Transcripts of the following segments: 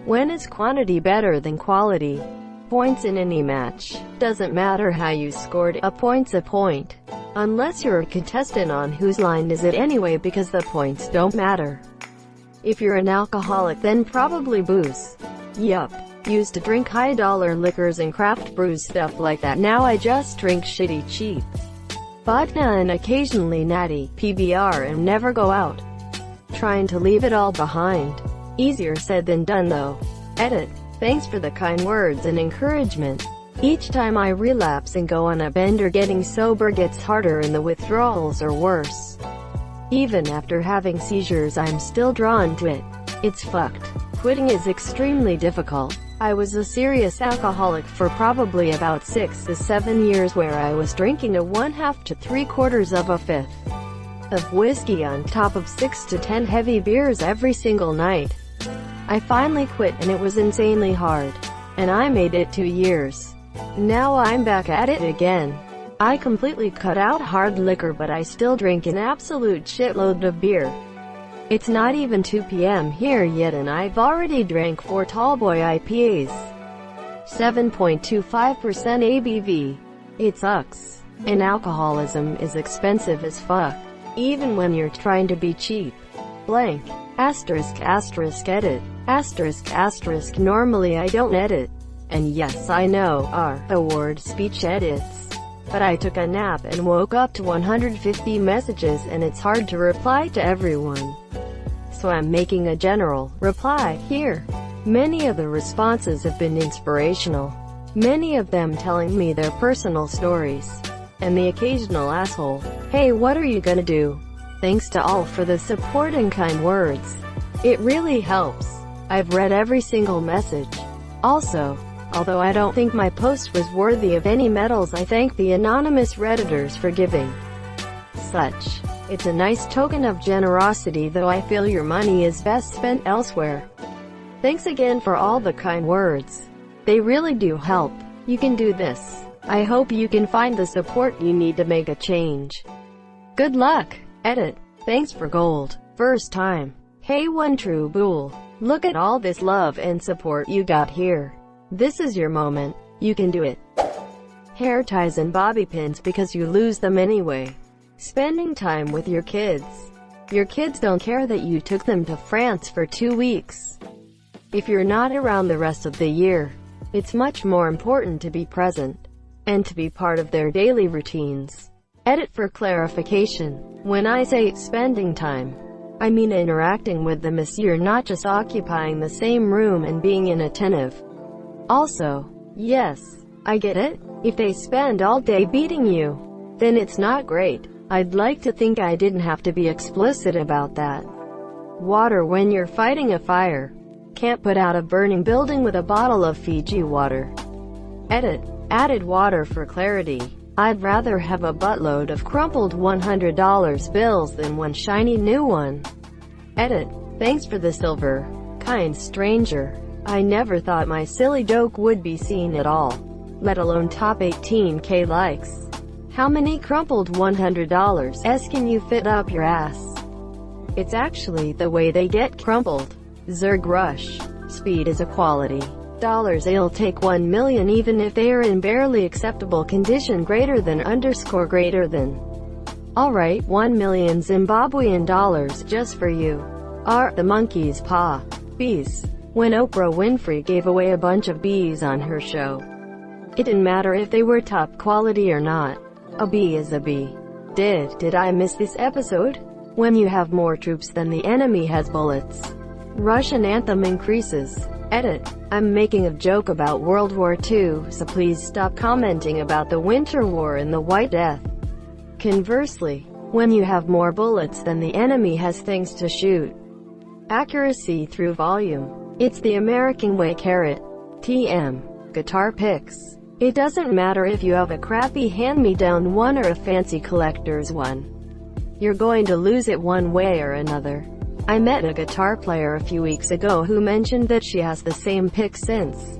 When is quantity better than quality? Points in any match. Doesn't matter how you scored, a point's a point. Unless you're a contestant on Whose Line Is It Anyway, because the points don't matter. If you're an alcoholic, then probably booze. Yup. Used to drink high-dollar liquors and craft brews, stuff like that. Now I just drink shitty cheap vodka and occasionally natty PBR and never go out. Trying to leave it all behind. Easier said than done though. Edit. Thanks for the kind words and encouragement. Each time I relapse and go on a bender, getting sober gets harder and the withdrawals are worse. Even after having seizures, I'm still drawn to it. It's fucked. Quitting is extremely difficult. I was a serious alcoholic for probably about 6 to 7 years, where I was drinking a 1/2 to 3/4 of a fifth of whiskey on top of 6 to 10 heavy beers every single night. I finally quit and it was insanely hard. And I made it 2 years. Now I'm back at it again. I completely cut out hard liquor, but I still drink an absolute shitload of beer. It's not even 2 p.m. here yet and I've already drank 4 Tallboy IPAs. 7.25% ABV. It sucks. And alcoholism is expensive as fuck. Even when you're trying to be cheap. Blank. Asterisk asterisk edit. Asterisk asterisk normally I don't edit. And yes, I know, award speech edits. But I took a nap and woke up to 150 messages and it's hard to reply to everyone. So I'm making a general reply here. Many of the responses have been inspirational. Many of them telling me their personal stories. And the occasional asshole, "Hey, what are you gonna do?" Thanks to all for the support and kind words. It really helps. I've read every single message. Also, although I don't think my post was worthy of any medals, I thank the anonymous Redditors for giving such. It's a nice token of generosity, though I feel your money is best spent elsewhere. Thanks again for all the kind words. They really do help. You can do this. I hope you can find the support you need to make a change. Good luck. Edit. Thanks for gold. First time. Hey, one true bull. Look at all this love and support you got here. This is your moment. You can do it. Hair ties and bobby pins because you lose them anyway. Spending time with your kids. Your kids don't care that you took them to France for 2 weeks. If you're not around the rest of the year, it's much more important to be present and to be part of their daily routines. Edit for clarification. When I say spending time, I mean interacting with them, as you're not just occupying the same room and being inattentive. Also, yes, I get it. If they spend all day beating you, then it's not great. I'd like to think I didn't have to be explicit about that. Water when you're fighting a fire. Can't put out a burning building with a bottle of Fiji water. Edit. Added water for clarity. I'd rather have a buttload of crumpled $100 bills than one shiny new one. Edit. Thanks for the silver. Kind stranger. I never thought my silly joke would be seen at all, let alone top 18K likes. How many crumpled $100s can you fit up your ass? It's actually the way they get crumpled. Zerg rush. Speed is a quality. Dollars, they'll take 1 million even if they are in barely acceptable condition, greater than _ greater than. Alright, 1 million Zimbabwean dollars just for you. The monkey's paw. Bees. When Oprah Winfrey gave away a bunch of bees on her show, it didn't matter if they were top quality or not. A bee is a bee. Did I miss this episode? When you have more troops than the enemy has bullets. Russian anthem increases. Edit. I'm making a joke about World War II, so please stop commenting about the Winter War and the White Death. Conversely, when you have more bullets than the enemy has things to shoot. Accuracy through volume. It's the American way. TM. Guitar picks. It doesn't matter if you have a crappy hand-me-down one or a fancy collector's one. You're going to lose it one way or another. I met a guitar player a few weeks ago who mentioned that she has the same pick since,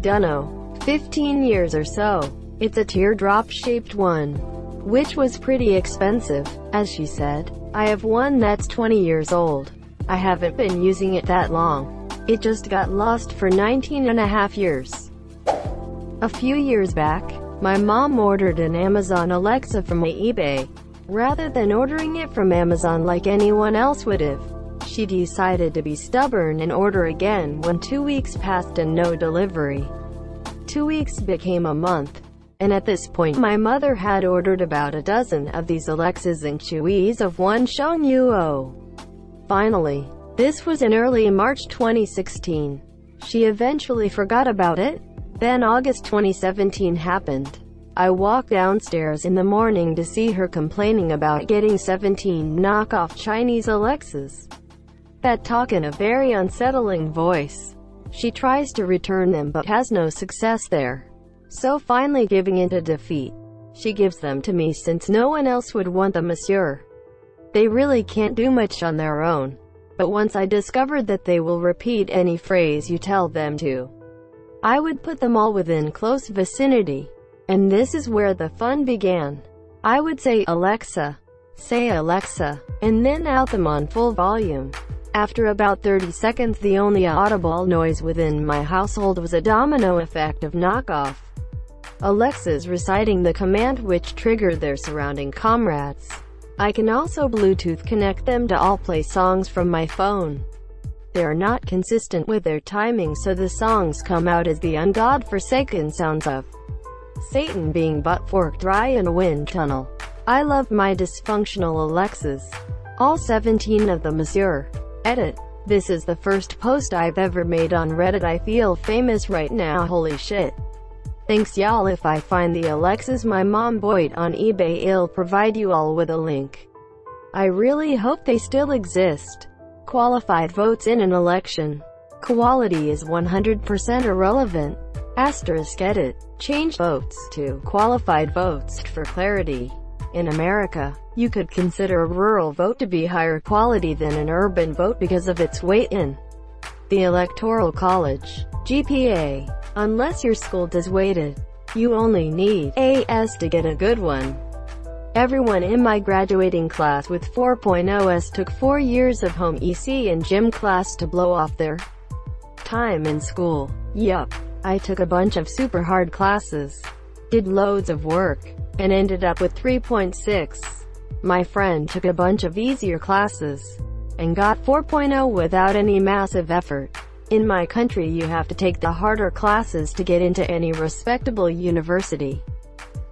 dunno, 15 years or so. It's a teardrop-shaped one, which was pretty expensive. As she said, I have one that's 20 years old. I haven't been using it that long. It just got lost for 19.5 years. A few years back, my mom ordered an Amazon Alexa from eBay. Rather than ordering it from Amazon like anyone else would have, she decided to be stubborn and order again when 2 weeks passed and no delivery. 2 weeks became a month, and at this point my mother had ordered about a dozen of these Alexas and Chewies of one Shang-Yuo. Finally, this was in early March 2016. She eventually forgot about it. Then August 2017 happened. I walked downstairs in the morning to see her complaining about getting 17 knockoff Chinese Alexas that talk in a very unsettling voice. She tries to return them but has no success there. So finally giving in to defeat, she gives them to me since no one else would want them, monsieur. They really can't do much on their own. But once I discovered that they will repeat any phrase you tell them to, I would put them all within close vicinity. And this is where the fun began. I would say, "Alexa, say Alexa," and then out them on full volume. After about 30 seconds, the only audible noise within my household was a domino effect of knockoff Alexas reciting the command, which triggered their surrounding comrades. I can also Bluetooth connect them to all play songs from my phone. They are not consistent with their timing, so the songs come out as the ungodforsaken sounds of Satan being butt-forked dry in a wind tunnel. I love my dysfunctional Alexas. All 17 of them, monsieur. Edit. This is the first post I've ever made on Reddit. I feel famous right now, holy shit. Thanks y'all. If I find the Alexas my mom bought on eBay, I'll provide you all with a link. I really hope they still exist. Qualified votes in an election. Quality is 100% irrelevant. *edit. Change votes to qualified votes for clarity. In America, you could consider a rural vote to be higher quality than an urban vote because of its weight in the Electoral College, GPA. Unless your school does weighted, you only need AS to get a good one. Everyone in my graduating class with 4.0s took 4 years of home EC and gym class to blow off their time in school. Yup. I took a bunch of super hard classes, did loads of work, and ended up with 3.6. My friend took a bunch of easier classes, and got 4.0 without any massive effort. In my country you have to take the harder classes to get into any respectable university.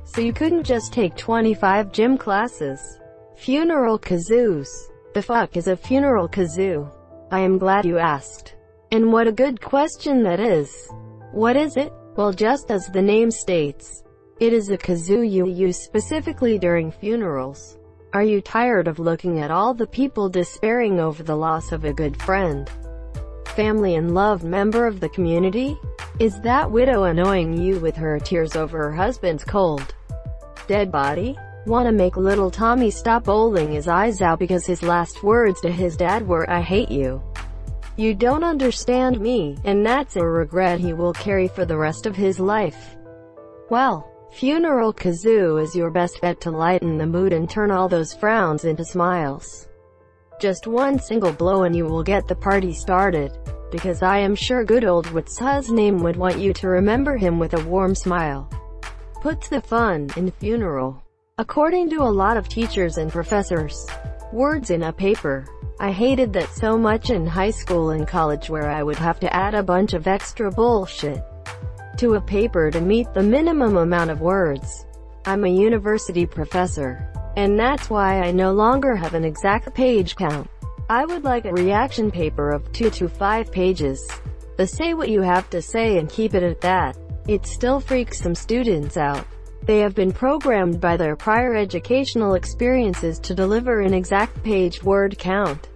So you couldn't just take 25 gym classes. Funeral kazoos. The fuck is a funeral kazoo? I am glad you asked. And what a good question that is. What is it? Well, just as the name states, it is a kazoo you use specifically during funerals. Are you tired of looking at all the people despairing over the loss of a good friend, family and loved member of the community? Is that widow annoying you with her tears over her husband's cold, dead body? Wanna make little Tommy stop bowling his eyes out because his last words to his dad were, "I hate you"? You don't understand me, and that's a regret he will carry for the rest of his life. Well, funeral kazoo is your best bet to lighten the mood and turn all those frowns into smiles. Just one single blow and you will get the party started, because I am sure good old what's his name would want you to remember him with a warm smile. Puts the fun in funeral. According to a lot of teachers and professors, words in a paper. I hated that so much in high school and college, where I would have to add a bunch of extra bullshit to a paper to meet the minimum amount of words. I'm a university professor, and that's why I no longer have an exact page count. I would like a reaction paper of 2 to 5 pages. But say what you have to say and keep it at that. It still freaks some students out. They have been programmed by their prior educational experiences to deliver an exact page word count.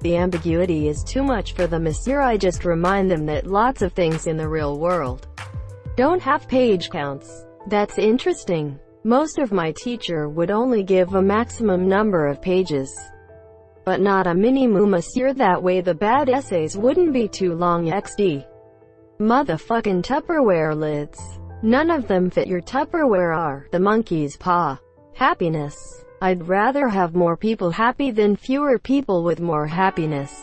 The ambiguity is too much for them, monsieur. I just remind them that lots of things in the real world don't have page counts. That's interesting. Most of my teacher would only give a maximum number of pages, but not a minimum, monsieur. That way the bad essays wouldn't be too long. XD. Motherfucking Tupperware lids. None of them fit your Tupperware are the monkey's paw. Happiness. I'd rather have more people happy than fewer people with more happiness.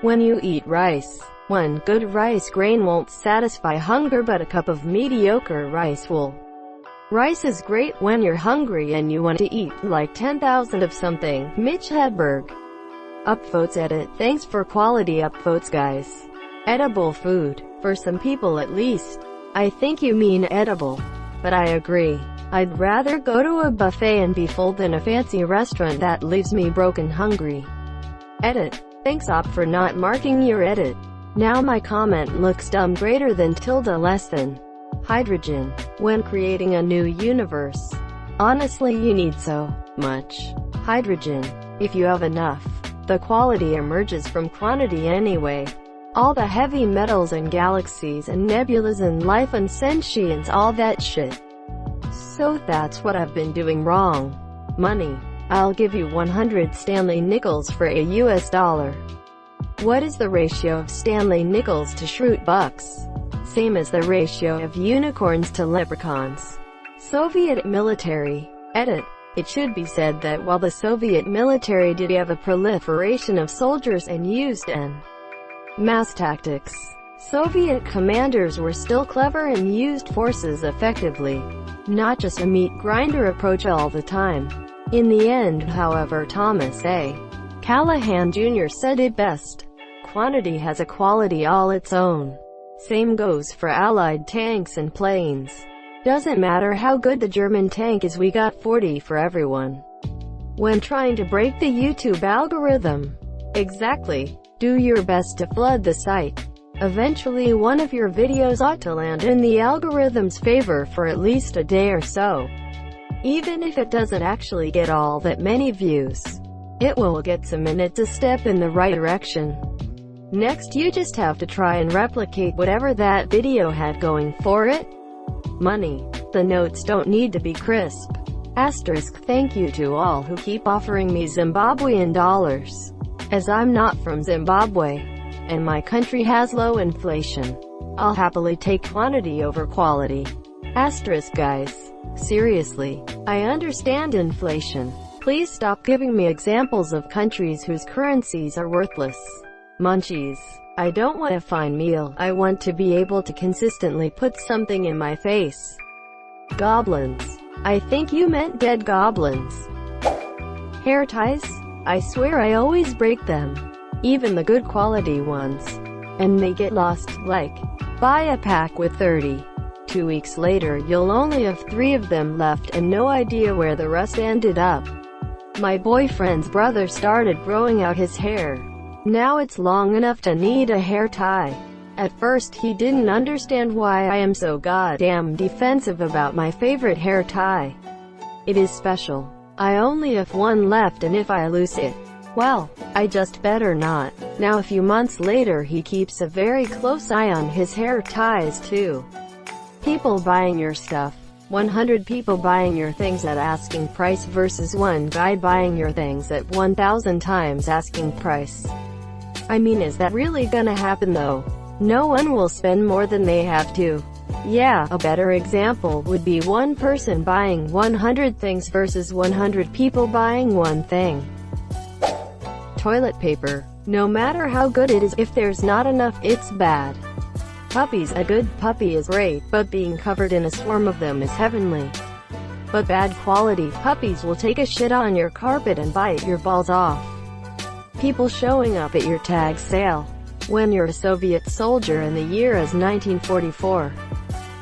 When you eat rice, one good rice grain won't satisfy hunger, but a cup of mediocre rice will. Rice is great when you're hungry and you want to eat like 10,000 of something. Mitch Hedberg. Upvotes edit. Thanks for quality upvotes, guys. Edible food. For some people at least. I think you mean edible. But I agree. I'd rather go to a buffet and be full than a fancy restaurant that leaves me broke and hungry. Edit. Thanks op for not marking your edit. Now my comment looks dumb. Greater than tilde less than. Hydrogen. When creating a new universe. Honestly, you need so much hydrogen. If you have enough, the quality emerges from quantity anyway. All the heavy metals and galaxies and nebulas and life and sentience, all that shit. So that's what I've been doing wrong. Money. I'll give you 100 Stanley nickels for a US dollar. What is the ratio of Stanley nickels to Schrute bucks? Same as the ratio of unicorns to leprechauns. Soviet military. Edit. It should be said that while the Soviet military did have a proliferation of soldiers and used en mass tactics, Soviet commanders were still clever and used forces effectively, not just a meat grinder approach all the time. In the end, however, Thomas A. Callahan Jr. said it best. Quantity has a quality all its own. Same goes for Allied tanks and planes. Doesn't matter how good the German tank is, we got 40 for everyone. When trying to break the YouTube algorithm. Exactly. Do your best to flood the site. Eventually one of your videos ought to land in the algorithm's favor for at least a day or so. Even if it doesn't actually get all that many views, it will get some, and it's a step in the right direction. Next, you just have to try and replicate whatever that video had going for it. Money. The notes don't need to be crisp. Asterisk. Thank you to all who keep offering me Zimbabwean dollars. As I'm not from Zimbabwe, and my country has low inflation, I'll happily take quantity over quality. Asterisk. Guys. Seriously. I understand inflation. Please stop giving me examples of countries whose currencies are worthless. Munchies. I don't want a fine meal. I want to be able to consistently put something in my face. Goblins. I think you meant dead goblins. Hair ties. I swear I always break them. Even the good quality ones. And they get lost. Like, buy a pack with 30. 2 weeks later you'll only have 3 of them left and no idea where the rest ended up. My boyfriend's brother started growing out his hair. Now it's long enough to need a hair tie. At first he didn't understand why I am so goddamn defensive about my favorite hair tie. It is special. I only have one left, and if I lose it, well, I just better not. Now a few months later he keeps a very close eye on his hair ties too. People buying your stuff. 100 people buying your things at asking price versus one guy buying your things at 1,000 times asking price. I mean, is that really gonna happen though? No one will spend more than they have to. Yeah, a better example would be one person buying 100 things versus 100 people buying one thing. Toilet paper. No matter how good it is, if there's not enough, it's bad. Puppies. A good puppy is great, but being covered in a swarm of them is heavenly. But bad quality puppies will take a shit on your carpet and bite your balls off. People showing up at your tag sale. When you're a Soviet soldier and the year is 1944.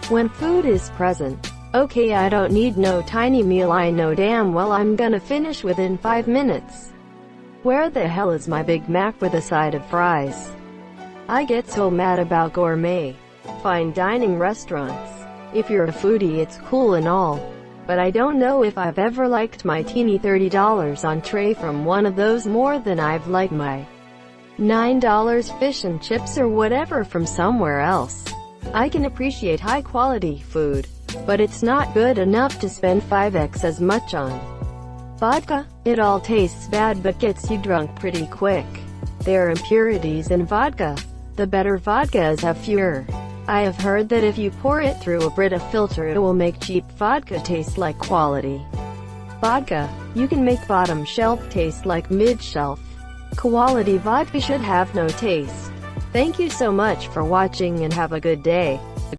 When food is present. Okay, I don't need no tiny meal, I know damn well I'm gonna finish within 5 minutes. Where the hell is my Big Mac with a side of fries? I get so mad about gourmet, fine dining restaurants. If you're a foodie it's cool and all, but I don't know if I've ever liked my teeny $30 entree from one of those more than I've liked my $9 fish and chips or whatever from somewhere else. I can appreciate high quality food, but it's not good enough to spend 5x as much on vodka. It all tastes bad but gets you drunk pretty quick. There are impurities in vodka. The better vodkas have fewer. I have heard that if you pour it through a Brita filter it will make cheap vodka taste like quality vodka. You can make bottom shelf taste like mid-shelf. Quality vodka should have no taste. Thank you so much for watching and have a good day.